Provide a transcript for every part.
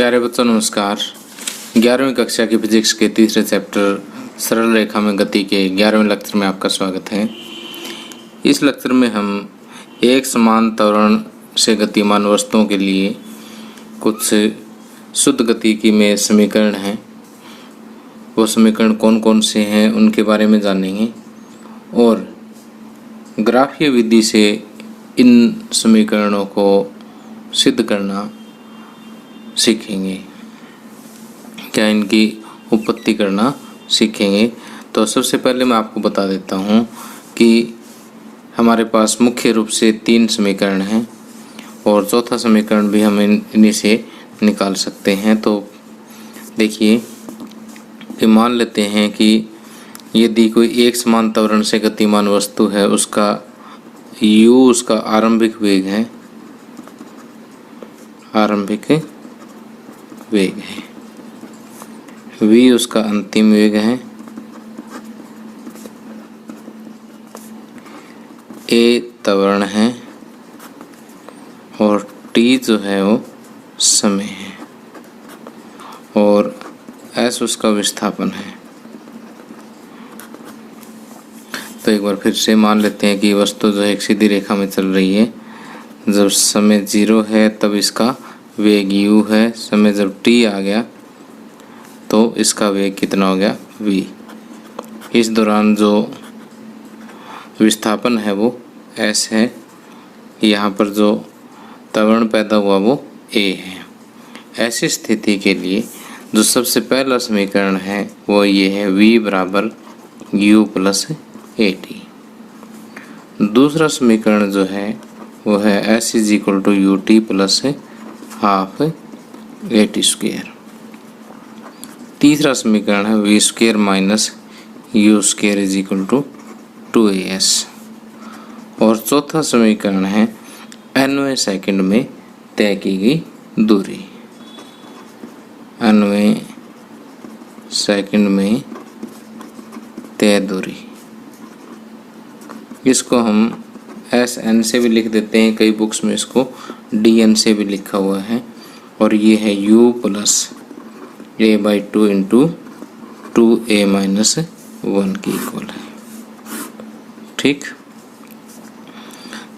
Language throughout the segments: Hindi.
प्यारे बच्चों नमस्कार। 11वीं कक्षा की फिजिक्स के तीसरे चैप्टर सरल रेखा में गति के 11वें लेक्चर में आपका स्वागत है। इस लेक्चर में हम एक समान त्वरण से गतिमान वस्तुओं के लिए कुछ शुद्ध गतिकी में समीकरण हैं, वो समीकरण कौन कौन से हैं उनके बारे में जानेंगे और ग्राफीय विधि से इन समीकरणों को सिद्ध करना सीखेंगे, क्या इनकी उत्पत्ति करना सीखेंगे। तो सबसे पहले मैं आपको बता देता हूँ कि हमारे पास मुख्य रूप से 3 समीकरण हैं और चौथा समीकरण भी हम इन्हीं से निकाल सकते हैं। तो देखिए कि मान लेते हैं कि यदि कोई एक समान त्वरण से गतिमान वस्तु है, उसका u उसका आरंभिक वेग है, v उसका अंतिम वेग है, a त्वरण है और t जो है वो समय है और s उसका विस्थापन है। तो एक बार फिर से मान लेते हैं कि वस्तु जो है एक सीधी रेखा में चल रही है। जब समय 0 है तब इसका वेग u है, समय जब t आ गया तो इसका वेग कितना हो गया v। इस दौरान जो विस्थापन है वो s है, यहाँ पर जो त्वरण पैदा हुआ वो a है। ऐसी स्थिति के लिए जो सबसे पहला समीकरण है वो ये है v बराबर u प्लस at। दूसरा समीकरण जो है वो है s is equal to ut plus half at square. तीसरा समीकरण है v square minus u square is equal to 2as। और चौथा समीकरण है nवें सेकंड में तय की गई दूरी, nवें सेकंड में तय दूरी। इसको हम SN से भी लिख देते हैं, कई बुक्स में इसको DN से भी लिखा हुआ है। और ये है U plus a/2 into 2a minus 1 की इक्वल है। ठीक,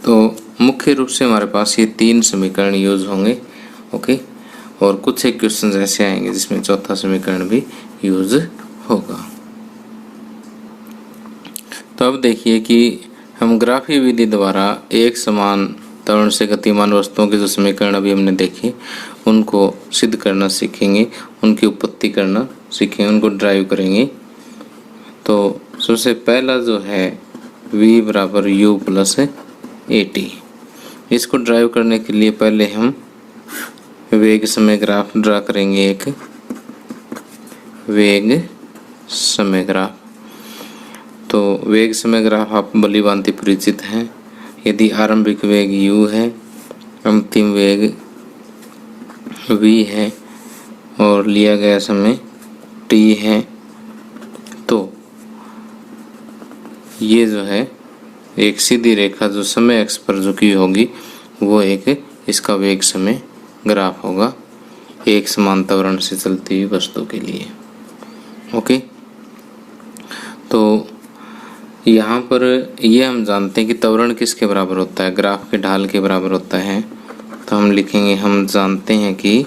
तो मुख्य रूप से हमारे पास ये 3 समीकरण यूज होंगे। ओके, और कुछ एक क्वेश्चन ऐसे आएंगे जिसमें चौथा समीकरण भी यूज होगा। तो अब देखिए कि हम ग्राफीय विधि द्वारा एक समान त्वरण से गतिमान वस्तुओं के जो समीकरण अभी हमने देखे उनको सिद्ध करना सीखेंगे, उनकी उत्पत्ति करना सीखेंगे, उनको ड्राइव करेंगे। तो सबसे पहला जो है v बराबर u प्लस at। इसको ड्राइव करने के लिए पहले हम वेग समय ग्राफ ड्रा करेंगे, एक वेग समय ग्राफ। तो वेग समय ग्राफ आप भली भांति परिचित हैं। यदि आरंभिक वेग u है, अंतिम वेग v है और लिया गया समय t है, तो ये जो है एक सीधी रेखा जो समय अक्ष पर झुकी होगी वो एक इसका वेग समय ग्राफ होगा एक समान त्वरण से चलती हुई वस्तु के लिए। ओके, तो यहाँ पर ये हम जानते हैं कि त्वरण किसके बराबर होता है, ग्राफ के ढाल के बराबर होता है। तो हम लिखेंगे, हम जानते हैं कि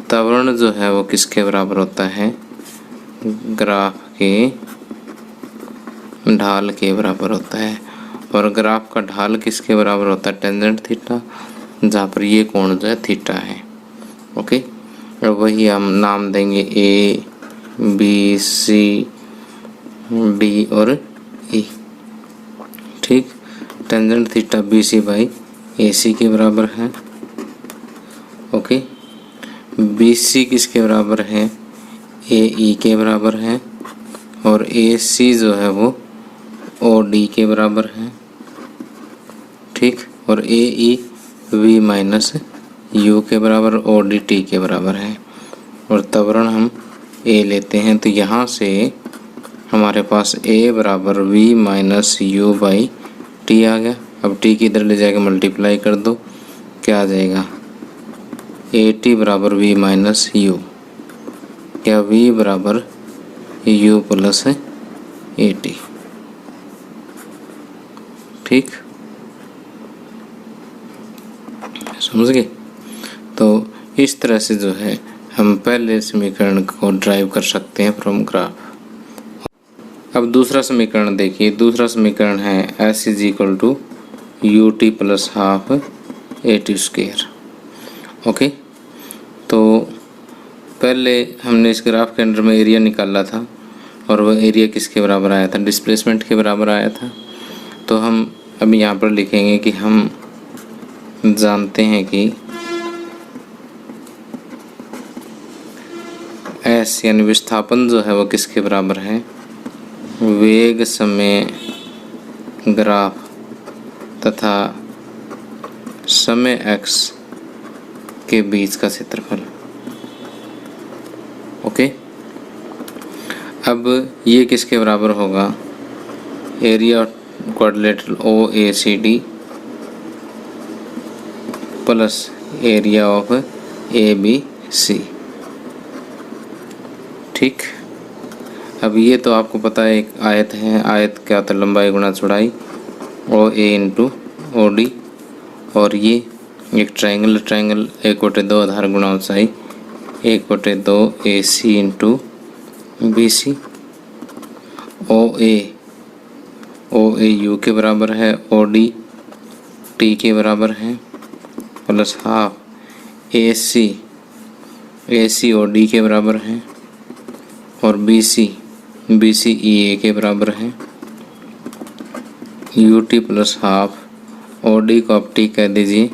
त्वरण जो है वो किसके बराबर होता है, ग्राफ के ढाल के बराबर होता है। और ग्राफ का ढाल किसके बराबर होता है, टेंजेंट थीटा, जहाँ पर ये कोण जो है थीटा है। ओके, और वही हम नाम देंगे ए बी सी डी और ई। ठीक, tangent theta B C by A C के बराबर है। ओके, बी सी किसके बराबर है, ए ई के बराबर है और ए सी जो है वो ओ डी के बराबर है। ठीक, और ए ई वी माइनस यू के बराबर, ओ डी टी के बराबर है। और त्वरण हम ए लेते हैं, तो यहाँ से हमारे पास a बराबर v minus u by t आ गया। अब t की इधर ले जाके मल्टीप्लाई कर दो, क्या आ जाएगा, ए टी बराबर वी माइनस यू, क्या वी बराबर यू प्लस ए टी। ठीक, समझ गए। तो इस तरह से जो है हम पहले समीकरण को ड्राइव कर सकते हैं फ्रॉम ग्राफ। अब दूसरा समीकरण देखिए, दूसरा समीकरण है S is equal to U T plus half A T square. Okay, तो पहले हमने इस ग्राफ के अंदर में एरिया निकाला था और वह एरिया किसके बराबर आया था, डिस्प्लेसमेंट के बराबर आया था। तो हम अब यहाँ पर लिखेंगे कि हम जानते हैं कि एस यानी विस्थापन जो है वो किसके बराबर है, वेग समय ग्राफ तथा समय x के बीच का क्षेत्रफल। ओके, अब ये किसके बराबर होगा, area quadrilateral O A C D plus area of A B C. ठीक, अब ये तो आपको पता है एक आयत है, आयत क्या होता है, लंबाई गुणा चौड़ाई, ओ ए इंटू ओ डी, और ये एक ट्रायंगल, ट्रायंगल एक बटे दो आधार गुणा ऊंचाई, एक बटे दो A C into B C. O A U के बराबर है, ओ डी टी के बराबर है, plus half A C O D के बराबर है, और बी सी ई ए के बराबर है। U T plus half O D को आप टी कह दीजिए,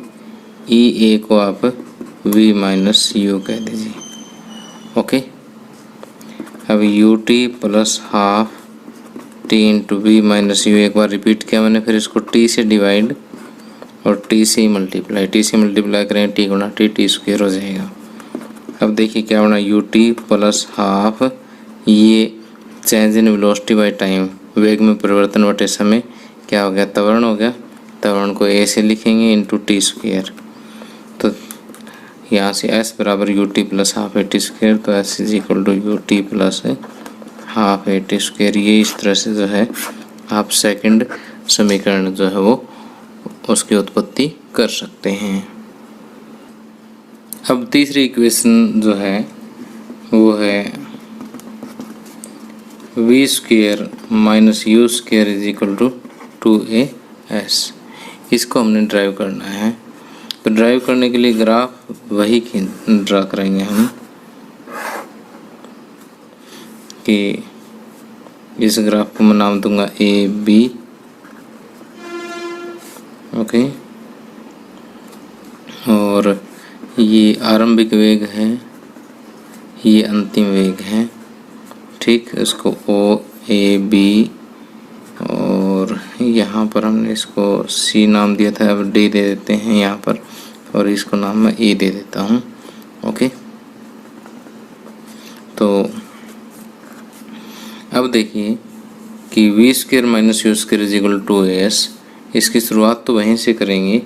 ई ए को आप वी माइनस यू कह दीजिए। ओके, अब U T plus half T into V minus U, एक बार रिपीट किया मैंने, फिर इसको टी से डिवाइड और टी से मल्टीप्लाई, टी से मल्टीप्लाई करें टी गुणा टी स्क्वायर हो जाएगा। अब देखिए क्या होना, यू टी प्लस हाफ, ये change in velocity by time, वेग में परिवर्तन बटे समय, क्या हो गया, त्वरण हो गया। त्वरण को ए से लिखेंगे इंटू टी स्क्वायर, तो यहाँ से एस बराबर यू टी प्लस हाफ ए टी स्क्वायर, तो s is equal to U T plus half A t square. ये इस तरह से जो है आप सेकंड समीकरण जो है वो उसकी उत्पत्ति कर सकते हैं। अब तीसरी इक्वेशन जो है वो है V square minus U square is equal to 2as। इसको हमने ड्राइव करना है, तो ड्राइव करने के लिए ग्राफ वही ड्रा करेंगे हम कि इस ग्राफ को मैं नाम दूंगा ए बी। ओके, और ये आरंभिक वेग है, ये अंतिम वेग है। ठीक, इसको ओ ए बी, और यहाँ पर हमने इसको सी नाम दिया था, अब डी दे देते हैं यहाँ पर, और इसको नाम मैं ए दे देता हूँ। ओके, तो अब देखिए कि V square minus U square is equal to S. इसकी शुरुआत तो वहीं से करेंगे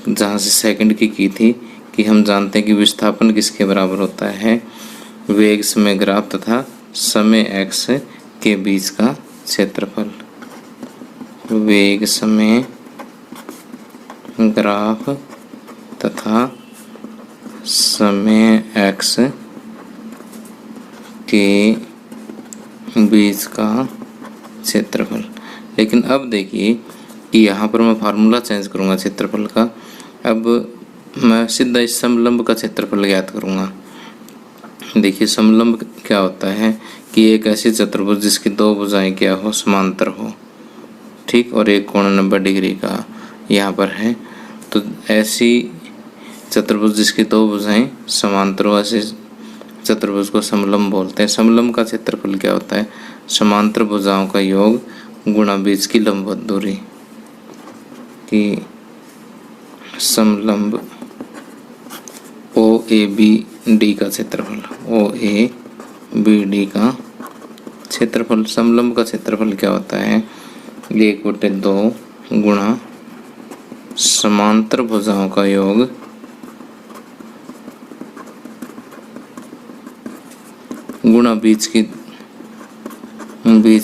जहाँ से सेकंड की थी, कि हम जानते हैं कि विस्थापन किसके बराबर होता है, वेग समय ग्राफ तथा समय x के बीच का क्षेत्रफल। वेग समय ग्राफ तथा समय x के बीच का क्षेत्रफल। लेकिन अब देखिए कि यहाँ पर मैं फार्मूला चेंज करूँगा क्षेत्रफल का। अब मैं सीधा इस समलंब का क्षेत्रफल ज्ञात करूँगा। देखिए समलंब क्या होता है कि एक ऐसी चतुर्भुज जिसकी दो भुजाएं क्या हो, समांतर हो। ठीक, और एक कोण 90 डिग्री का यहाँ पर है, तो ऐसी चतुर्भुज जिसकी दो भुजाएं समांतर हो, ऐसे चतुर्भुज को समलंब बोलते हैं। समलंब का क्षेत्रफल क्या होता है, समांतर भुजाओं का योग गुणा बीच की लंबवत दूरी। कि समलंब ओ ए बी डी का क्षेत्रफल, ओ ए बी डी का क्षेत्रफल। समलंब का क्षेत्रफल क्या होता है, 1/2 गुणा समांतर भुजाओं का योग गुणा बीच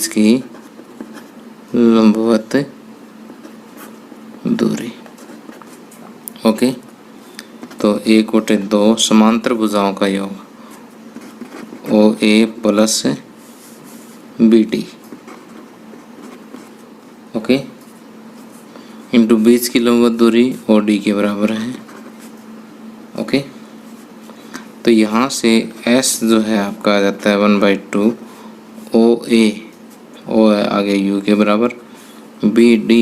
की लंबवत दूरी। ओके, तो 1/2 समांतर भुजाओं का योग OA plus BD, okay, into बीच की लंबवत दूरी OD के बराबर है। ओके, तो यहाँ से S जो है आपका आ जाता है 1/2 OA, O आगे U के बराबर, BD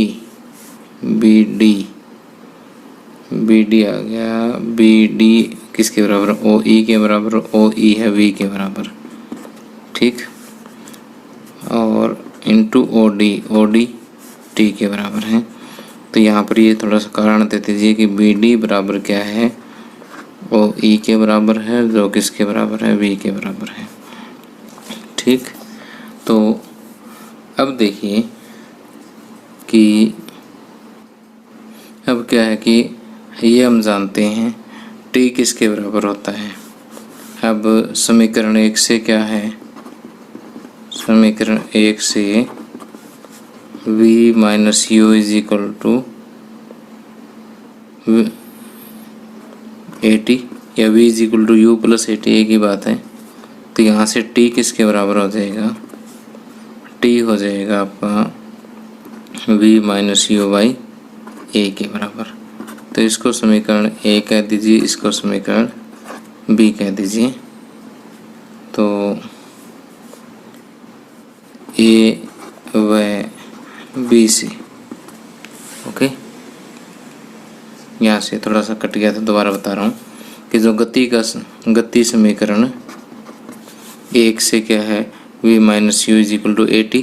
आ गया, BD किसके बराबर, OE के बराबर, OE है V के बराबर, ठीक, और इंटू OD T के बराबर है। तो यहाँ पर ये थोड़ा सा कारण दे दीजिए कि BD बराबर क्या है, OE के बराबर है, जो किसके बराबर है, V के बराबर है, ठीक। तो अब देखिए कि अब क्या है कि ये हम जानते हैं T किसके बराबर होता है। अब समीकरण 1 से क्या है, समीकरण 1 से V minus U is equal to AT या V is equal to U plus AT, एक ही बात है। तो यहाँ से T किसके बराबर हो जाएगा, T हो जाएगा आपका V minus U by A के बराबर। तो इसको समीकरण A कह दीजिए, इसको समीकरण B कह दीजिए। तो A व B से, ओके, यहाँ से थोड़ा सा कट गया था, दोबारा बता रहा हूँ कि जो गति समीकरण 1 से क्या है, V minus U is equal to AT।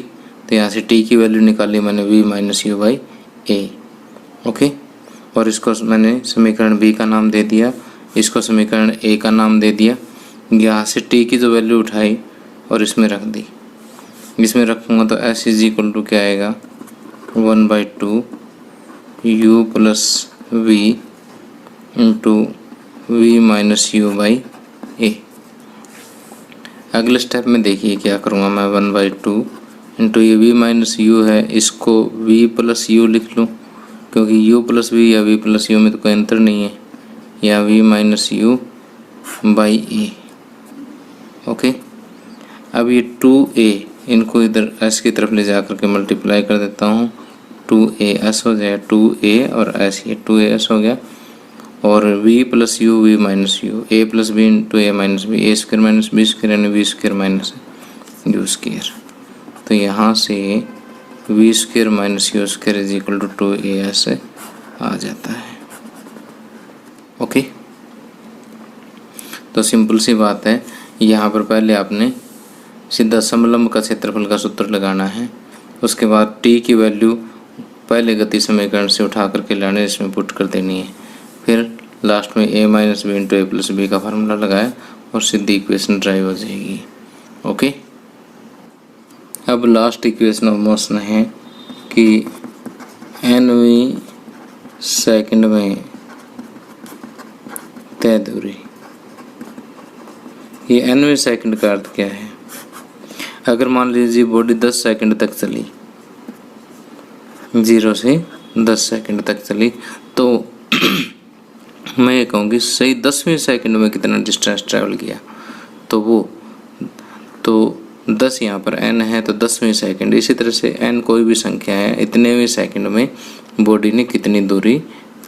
तो यहाँ से T की वैल्यू निकाली मैंने V minus U by A, okay, और इसको मैंने समीकरण B का नाम दे दिया, इसको समीकरण A का नाम दे दिया। यहाँ से T की जो वैल्यू उठाई और इसमें रख दी, इसमें रखूँगा तो S इज इक्वल टू क्या आएगा, 1/2 U plus V into V minus U by A। अगले स्टेप में देखिए क्या करूँगा मैं, 1/2 इंटू ये V माइनस U है, इसको V प्लस U लिख लूँ, क्योंकि U प्लस V या V प्लस U में तो कोई अंतर नहीं है, या V minus U by A, okay. अब ये 2A, इनको इधर S की तरफ ले जा करके मल्टीप्लाई कर देता हूँ, 2AS हो जाएगा, 2A और S, ये 2AS हो गया, और V plus U V minus U, A plus B into A minus B, A square minus B square यानी V square minus U square. तो यहाँ से V square minus U square is equal to 2AS आ जाता है, ओके। तो सिंपल सी बात है, यहाँ पर पहले आपने सीधा समलंब का क्षेत्रफल का सूत्र लगाना है, उसके बाद T की वैल्यू पहले गति समीकरण से उठा करके लाने, इसमें पुट कर देनी है, फिर लास्ट में A minus B into A plus B का फार्मूला लगाया और सीधी इक्वेशन ड्राइव हो जाएगी, ओके। अब लास्ट इक्वेशन ऑफ मोशन है कि nवीं सेकंड में तय दूरी। ये nवें सेकंड का अर्थ क्या है, अगर मान लीजिए बॉडी 10 सेकंड तक चली, 0 से 10 सेकंड तक चली, तो मैं ये कहूँगी सही 10वें सेकंड में कितना डिस्टेंस ट्रैवल किया, तो 10 यहाँ पर n है, तो 10वें सेकंड। इसी तरह से n कोई भी संख्या है, इतनेवें सेकंड में बॉडी ने कितनी दूरी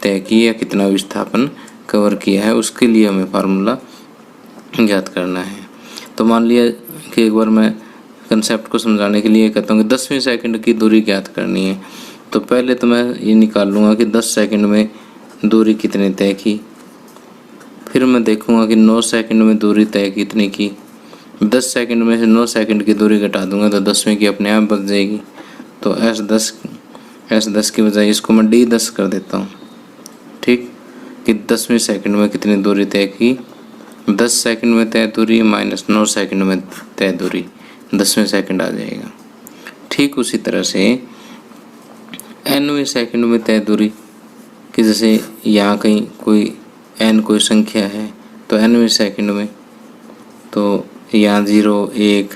तय की या कितना विस्थापन कवर किया है, उसके लिए हमें फार्मूला ज्ञात करना है। तो मान लिया कि एक बार मैं कंसेप्ट को समझाने के लिए कहता हूँ कि 10वें सेकंड की दूरी ज्ञात करनी है, तो पहले तो मैं ये निकाल लूँगा कि 10 सेकंड में दूरी कितनी तय की, फिर मैं देखूँगा कि 9 सेकंड में दूरी तय कितनी की, 10 सेकंड में से 9 सेकंड की दूरी घटा दूंगा तो 10वें की अपने आप बच जाएगी। तो S10 की बजाय इसको मैं D10 कर देता हूँ, ठीक, कि 10वें सेकंड में कितनी दूरी तय की, 10 सेकंड में तय दूरी माइनस 9 सेकंड में तय दूरी, 10वें सेकंड आ जाएगा। ठीक उसी तरह से nवें सेकंड में तय दूरी, कि जैसे यहाँ कहीं कोई n कोई संख्या है तो nवें सेकंड में, तो यहाँ 0 1,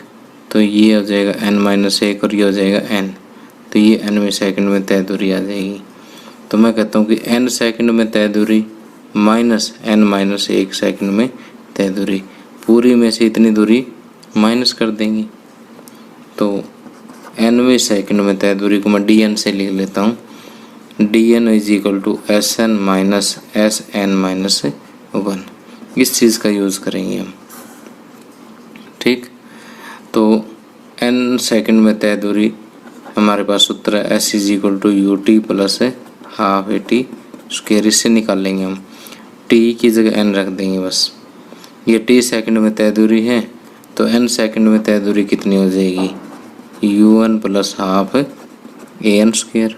तो ये हो जाएगा n-1 और ये हो जाएगा n, तो ये nवें सेकंड में तय दूरी आ जाएगी। तो मैं कहता हूँ कि n सेकंड में तय दूरी माइनस n-1 सेकंड में तय दूरी, पूरी में से इतनी दूरी माइनस कर देंगे। तो nवें सेकंड में तय दूरी को मैं dn से लिख लेता हूँ। dn is equal to Sn minus Sn-1, इस चीज़ का यूज़ करेंगे हम। ठीक, तो n सेकंड में तय दूरी हमारे पास सूत्र है S is equal to ut plus half AT square, इससे निकाल लेंगे हम। t की जगह n रख देंगे बस। ये t सेकंड में तय दूरी है, तो n सेकंड में तय दूरी कितनी हो जाएगी, u1 plus half an square,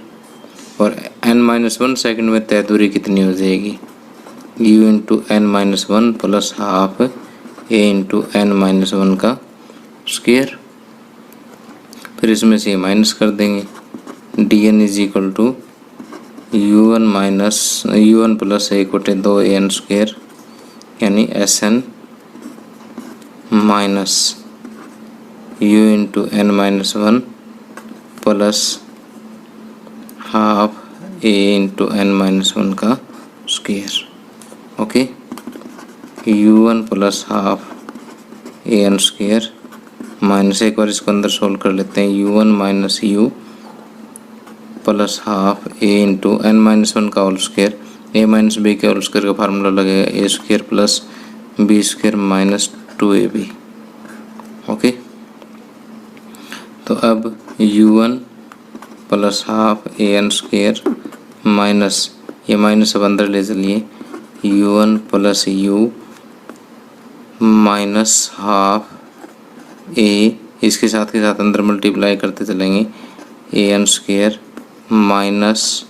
और n-1 सेकंड में तय दूरी कितनी हो जाएगी, u into n-1 plus half a into n-1 का स्क्वायर। फिर इसमें से माइनस कर देंगे। dn is equal to u1 plus 1/2 square, यानी Sn minus u into n-1 plus half a into n-1 का square. Okay, u1 plus half an square minus, एक बार इसको अंदर सोल्व कर लेते हैं, u1 minus u plus half a into n-1 का whole square, a minus b के होल स्क्वायर का फार्मूला लगेगा a square plus b square minus 2ab। Okay, तो अब u1 plus half an square minus, ये माइनस अब अंदर ले चलिए, u1 plus u minus half a, इसके साथ के साथ अंदर मल्टीप्लाई करते चलेंगे, an square minus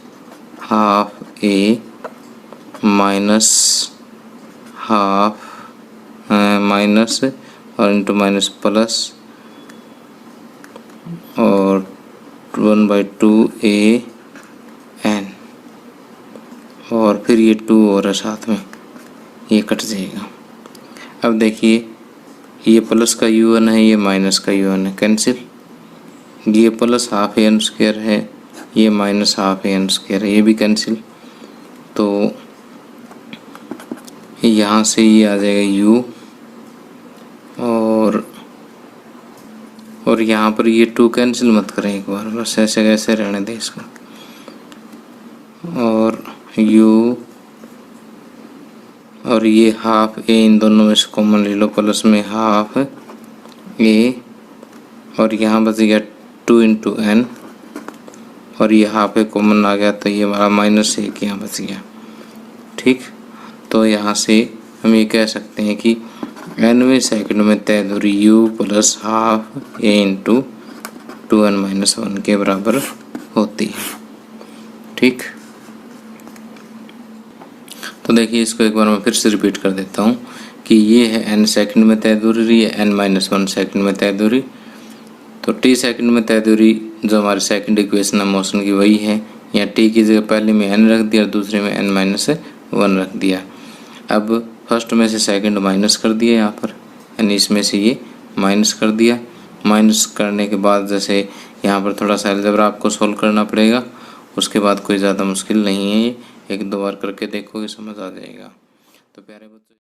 half a minus half minus और इंटू माइनस प्लस और 1/2 an, और फिर ये 2 और साथ में ये कट जाएगा। अब देखिए ये प्लस का u1 है, ये माइनस का u1 है, कैंसिल। ये प्लस हाफ an स्क्वायर है, ये माइनस हाफ an स्क्वायर है, ये भी कैंसिल। तो यहाँ से ये आ जाएगा u, और यहाँ पर ये 2 कैंसिल मत करें एक बार, बस ऐसे कैसे रहने दें इसको, और u और ये हाफ a इन दोनों में से कॉमन ले लो, प्लस में हाफ a, और यहाँ बच गया 2 इंटू n, और ये हाफ a कॉमन आ गया, तो ये हमारा माइनस 1 यहाँ बच गया। ठीक, तो यहाँ से हम ये कह सकते हैं कि nवें सेकंड में तय दूरी u plus half a into 2n-1 के बराबर होती है। ठीक, तो देखिए इसको एक बार मैं फिर से रिपीट कर देता हूँ कि ये है n सेकंड में तय दूरी, ये n-1 सेकंड में तय दूरी। तो t सेकंड में तय दूरी जो हमारी सेकंड इक्वेशन है मोशन की वही है, यहाँ t की जगह पहले में n रख दिया और दूसरे में n-1 रख दिया। अब फर्स्ट में से सेकंड माइनस कर दिया यहाँ पर, यानी इसमें से ये माइनस कर दिया। माइनस करने के बाद जैसे यहाँ पर थोड़ा सा अलजेब्रा आपको सोल्व करना पड़ेगा, उसके बाद कोई ज़्यादा मुश्किल नहीं है, ये 1-2 बार करके देखोगे समझ आ जाएगा। तो प्यारे बच्चों